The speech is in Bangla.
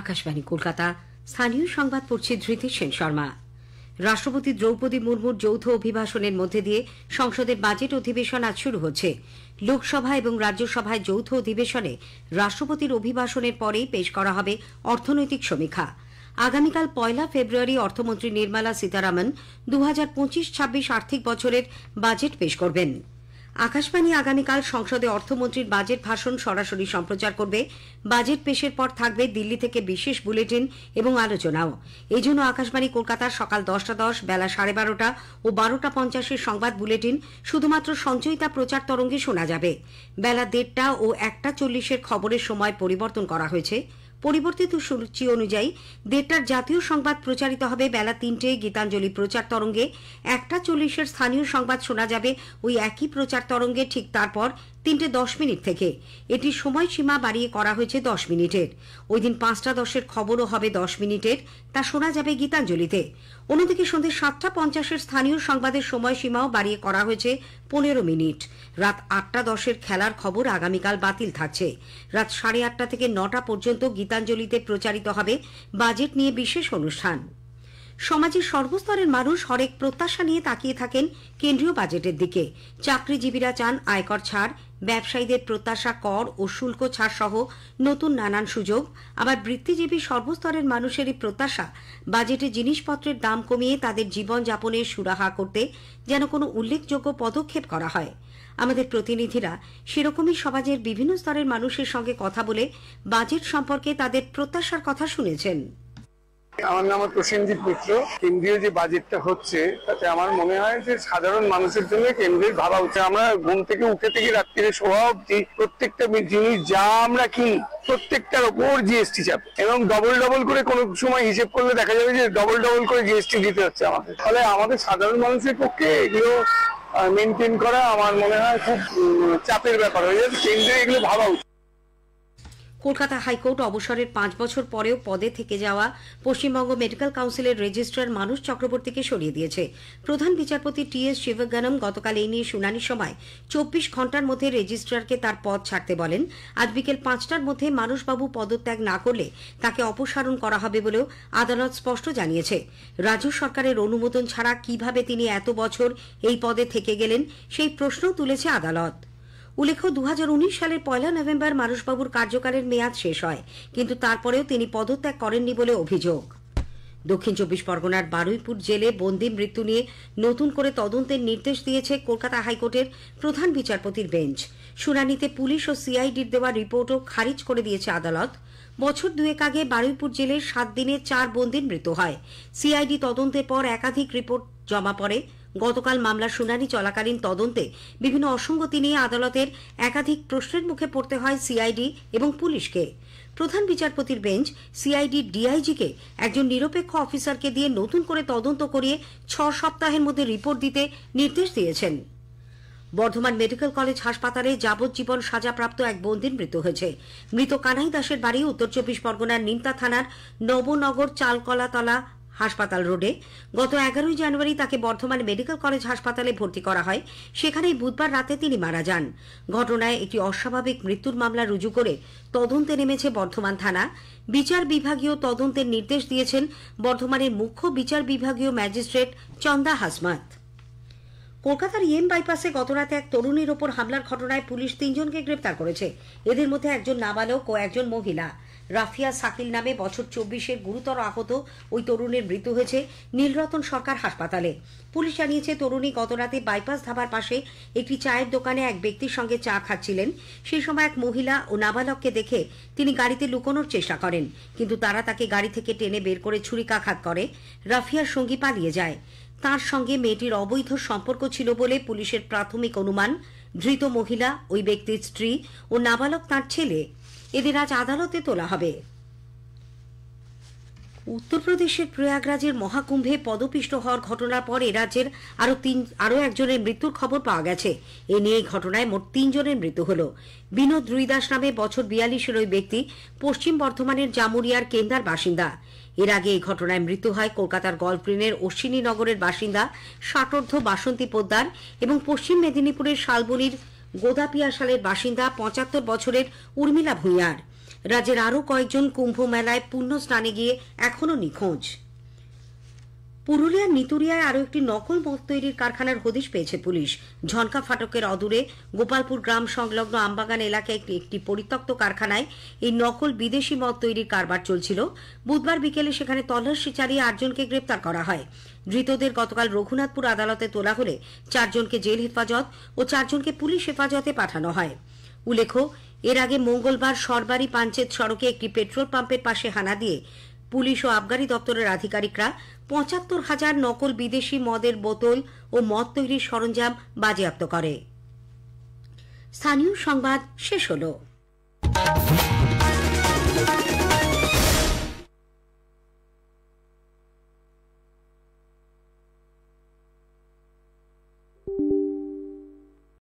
আকাশবাণী কলকাতা। স্থানীয় সংবাদ পড়ছে ধৃতি সেন শর্মা। রাষ্ট্রপতি দ্রৌপদী মুর্মুর যৌথ অভিভাষণের মধ্যে দিয়ে সংসদের বাজেট অধিবেশন আজ শুরু হচ্ছে। লোকসভা এবং রাজ্যসভায় যৌথ অধিবেশনে রাষ্ট্রপতির অভিভাষণের পরেই পেশ করা হবে অর্থনৈতিক সমীক্ষা। আগামীকাল 1 ফেব্রুয়ারি অর্থমন্ত্রী নির্মলা সীতারামন 2025-26 আর্থিক বছরের বাজেট পেশ করবেন। আকাশবাণী আগামীকাল সংসদে অর্থমন্ত্রীর বাজেট ভাষণ সরাসরি সম্প্রচার করবে। বাজেট পেশের পর থাকবে দিল্লি থেকে বিশেষ বুলেটিন এবং আলোচনাও। এই জন্য আকাশবাণী কলকাতার সকাল 10:10, বেলা 12:30 ও 12:50 সংবাদ বুলেটিন শুধুমাত্র সঞ্চয়িতা প্রচার তরঙ্গে শোনা যাবে। বেলা 1:30 ও 1:40 খবরের সময় পরিবর্তন করা হয়েছে। পরিবর্তিত সূচি অনুযায়ী 1:30 জাতীয় সংবাদ প্রচারিত হবে বেলা 3টে গীতাঞ্জলি প্রচার তরঙ্গে। 1:40 স্থানীয় সংবাদ শোনা যাবে ওই একই প্রচার তরঙ্গে ঠিক তারপর 3:10 থেকে। এটির সময়সীমা বাড়িয়ে করা হয়েছে 10 মিনিটের। ওই দিন 5:10 খবরও হবে 10 মিনিটের, তা শোনা যাবে গীতাঞ্জলিতে। অন্যদিকে সন্ধ্যে 7:50 স্থানীয় সংবাদের সময়সীমাও বাড়িয়ে করা হয়েছে 15 মিনিট। রাত 8:10 খেলার খবর আগামীকাল বাতিল থাকছে। রাত 8:30 থেকে 9টা পর্যন্ত গীতাঞ্জলিতে প্রচারিত হবে বাজেট নিয়ে বিশেষ অনুষ্ঠান। সমাজের সর্বস্তরের মানুষ হরেক প্রত্যাশা নিয়ে তাকিয়ে থাকেন কেন্দ্রীয় বাজেটের দিকে। চাকরিজীবীরা চান আয়কর ছাড়, ব্যবসায়ীদের প্রত্যাশা কর ও শুল্ক ছাড় সহ নতুন নানান সুযোগ। আবার বৃত্তিজীবী সর্বস্তরের মানুষেরই প্রত্যাশা বাজেটে জিনিসপত্রের দাম কমিয়ে তাদের জীবনযাপনে সুরাহা করতে যেন কোনো উল্লেখযোগ্য পদক্ষেপ করা হয়। আমাদের প্রতিনিধিরা সেরকমই সমাজের বিভিন্ন স্তরের মানুষের সঙ্গে কথা বলে বাজেট সম্পর্কে তাদের প্রত্যাশার কথা শুনেছেন। আমার নাম প্রসেনজিৎ মিত্র। কেন্দ্রীয় যে বাজেটটা হচ্ছে তাতে আমার মনে হয় যে সাধারণ মানুষের জন্য কেন্দ্রের ভাবা উচিত। আমরা ঘুম থেকে উঠে থেকে রাত্রিরে শোয়া অবধি প্রত্যেকটা জিনিস যা আমরা কিনি প্রত্যেকটার ওপর জিএসটি চাপ, এবং ডবল করে কোনো সময় হিসেব করলে দেখা যাবে যে ডবল করে জিএসটি দিতে হচ্ছে আমাদের। ফলে আমাদের সাধারণ মানুষের পক্ষে এগুলো মেনটেন করা আমার মনে হয় খুব চাপের ব্যাপার হয়ে যাচ্ছে। কেন্দ্রে এগুলো ভাবা উচিত। কলকাতা হাইকোর্ট অবসরের 5 বছর পরেও পদে থেকে যাওয়া পশ্চিমবঙ্গ মেডিকেল কাউন্সিলের রেজিস্ট্রার মানুষ চক্রবর্তীকে সরিয়ে দিয়েছে। প্রধান বিচারপতি টি.এস. শিবগানম গতকাল এই নিয়ে শুনানির সময় 24 ঘণ্টার মধ্যে রেজিস্ট্রারকে তার পদ ছাড়তে বলেন। আজ বিকেল 5টার মধ্যে মানুষবাবু পদত্যাগ না করলে তাকে অপসারণ করা হবে বলেও আদালত স্পষ্ট জানিয়েছে। রাজ্য সরকারের অনুমোদন ছাড়া কিভাবে তিনি এত বছর এই পদে থেকে গেলেন সেই প্রশ্নও তুলেছে আদালত। উল্লেখ্য, 2019 সালের 1 নভেম্বর মানুষবাবুর কার্যকালের মেয়াদ শেষ হয়, কিন্তু তারপরেও তিনি পদত্যাগ করেননি বলে অভিযোগ। দক্ষিণ 24 পরগনার বারুইপুর জেলে বন্দী মৃত্যু নিয়ে নতুন করে তদন্তের নির্দেশ দিয়েছে কলকাতা হাইকোর্টের প্রধান বিচারপতির বেঞ্চ। শুনানিতে পুলিশ ও সিআইডির দেওয়া রিপোর্টও খারিজ করে দিয়েছে আদালত। বছর 2 আগে বারুইপুর জেলের 7 দিনে 4 বন্দীর মৃত্যু হয়। সিআইডি তদন্তের পর একাধিক রিপোর্ট জমা পড়ে। গতকাল মামলার শুনানি চলাকালীন তদন্তে বিভিন্ন অসঙ্গতি নিয়ে আদালতের একাধিক প্রশ্নের মুখে পড়তে হয় সিআইডি এবং পুলিশকে। প্রধান বিচারপতির বেঞ্চ সিআইডি ডিআইজিকে একজন নিরপেক্ষ অফিসারকে দিয়ে নতুন করে তদন্ত করিয়ে 6 সপ্তাহের মধ্যে রিপোর্ট দিতে নির্দেশ দিয়েছেন। বর্ধমান মেডিকেল কলেজ হাসপাতালে যাবজ্জীবন সাজাপ্রাপ্ত এক বন্দীর মৃত্যু হয়েছে। মৃত কানাই দাসের বাড়ি উত্তর 24 পরগনার নিমতা থানার নবনগর চালকলাতলা হাসপাতাল রোডে। গত 11 জানুয়ারি তাকে বর্ধমান মেডিকেল কলেজ হাসপাতালে ভর্তি করা হয়। সেখানেই বুধবার রাতে তিনি মারা যান। ঘটনায় একটি অস্বাভাবিক মৃত্যুর মামলা রুজু করে তদন্তে নেমেছে বর্ধমান থানা। বিচার বিভাগীয় তদন্তের নির্দেশ দিয়েছেন বর্ধমানের মুখ্য বিচার বিভাগীয় ম্যাজিস্ট্রেট চন্দা হাসমাত। কলকাতার ইএম বাইপাসে গতরাতে এক তরুণীর ওপর হামলার ঘটনায় পুলিশ 3 জনকে গ্রেপ্তার করেছে। এদের মধ্যে একজন নাবালক ও একজন মহিলা। রাফিয়া সাকিল নামে বছর 24-এর গুরুতর আহত ওই তরুণীর মৃত্যু হয়েছে নীলরতন সরকার হাসপাতালে। পুলিশ জানিয়েছে তরুণী গতরাতে বাইপাস ধাবার পাশে একটি চায়ের দোকানে এক ব্যক্তির সঙ্গে চা খাচ্ছিলেন। সেই সময় এক মহিলা ও নাবালককে দেখে তিনি গাড়িতে লুকোনোর চেষ্টা করেন, কিন্তু তারা তাকে গাড়ি থেকে টেনে বের করে ছুরিকাঘাত করে। রাফিয়ার সঙ্গী পালিয়ে যায়। তার সঙ্গে মেয়েটির অবৈধ সম্পর্ক ছিল বলে পুলিশের প্রাথমিক অনুমান। ধৃত মহিলা ওই ব্যক্তির স্ত্রী ও নাবালক তার ছেলে। এদের আজ আদালতে তোলা হবে। উত্তরপ্রদেশের প্রয়াগরাজের মহাকুম্ভে পদপিষ্ট হওয়ার ঘটনার পর এ রাজ্যের আরো একজনের মৃত্যুর খবর পাওয়া গেছে। এ নিয়ে এই ঘটনায় মোট 3 জনের মৃত্যু হল। বিনোদ রুইদাস নামে বছর 42-এর ওই ব্যক্তি পশ্চিম বর্ধমানের জামুরিয়ার কেন্দার বাসিন্দা। এর আগে এই ঘটনায় মৃত্যু হয় কলকাতার গল্ফগ্রিনের অশ্বিনী নগরের বাসিন্দা ষাটোর্ধ্ব বাসন্তী পোদ্দার এবং পশ্চিম মেদিনীপুরের শালবনির গোদাপিয়াশালের বাসিন্দা 75 বছরের উর্মিলা ভূঁইয়ার। রাজ্যের আরও কয়েকজন কুম্ভ মেলায় পুণ্য স্নানে গিয়ে এখনও নিখোঁজ। পুরুলিয়ার নিতুরিয়ায় আরও একটি নকল মদ তৈরির কারখানার হদিশ পেয়েছে পুলিশ। ঝনকা ফাটকের অদূরে গোপালপুর গ্রাম সংলগ্ন আমবাগান এলাকায় একটি পরিত্যক্ত কারখানায় এই নকল বিদেশি মদ তৈরির কারবার চলছিল। বুধবার বিকেলে সেখানে তল্লাশি চালিয়ে 8 জনকে গ্রেপ্তার করা হয়। ধৃতদের গতকাল রঘুনাথপুর আদালতে তোলা হলে 4 জনকে জেল হেফাজত ও 4 জনকে পুলিশ হেফাজতে পাঠানো হয়। উল্লেখ্য, এর আগে মঙ্গলবার সরবারি পাঞ্চেত সড়কে একটি পেট্রোল পাম্পের পাশে হানা দিয়ে পুলিশ ও আবগারি দপ্তরের আধিকারিকরা ৭৫,০০০ নকল বিদেশি মদের বোতল ও মদ তৈরির সরঞ্জাম বাজেয়াপ্ত করে। স্থানীয় সংবাদ শেষ হলো।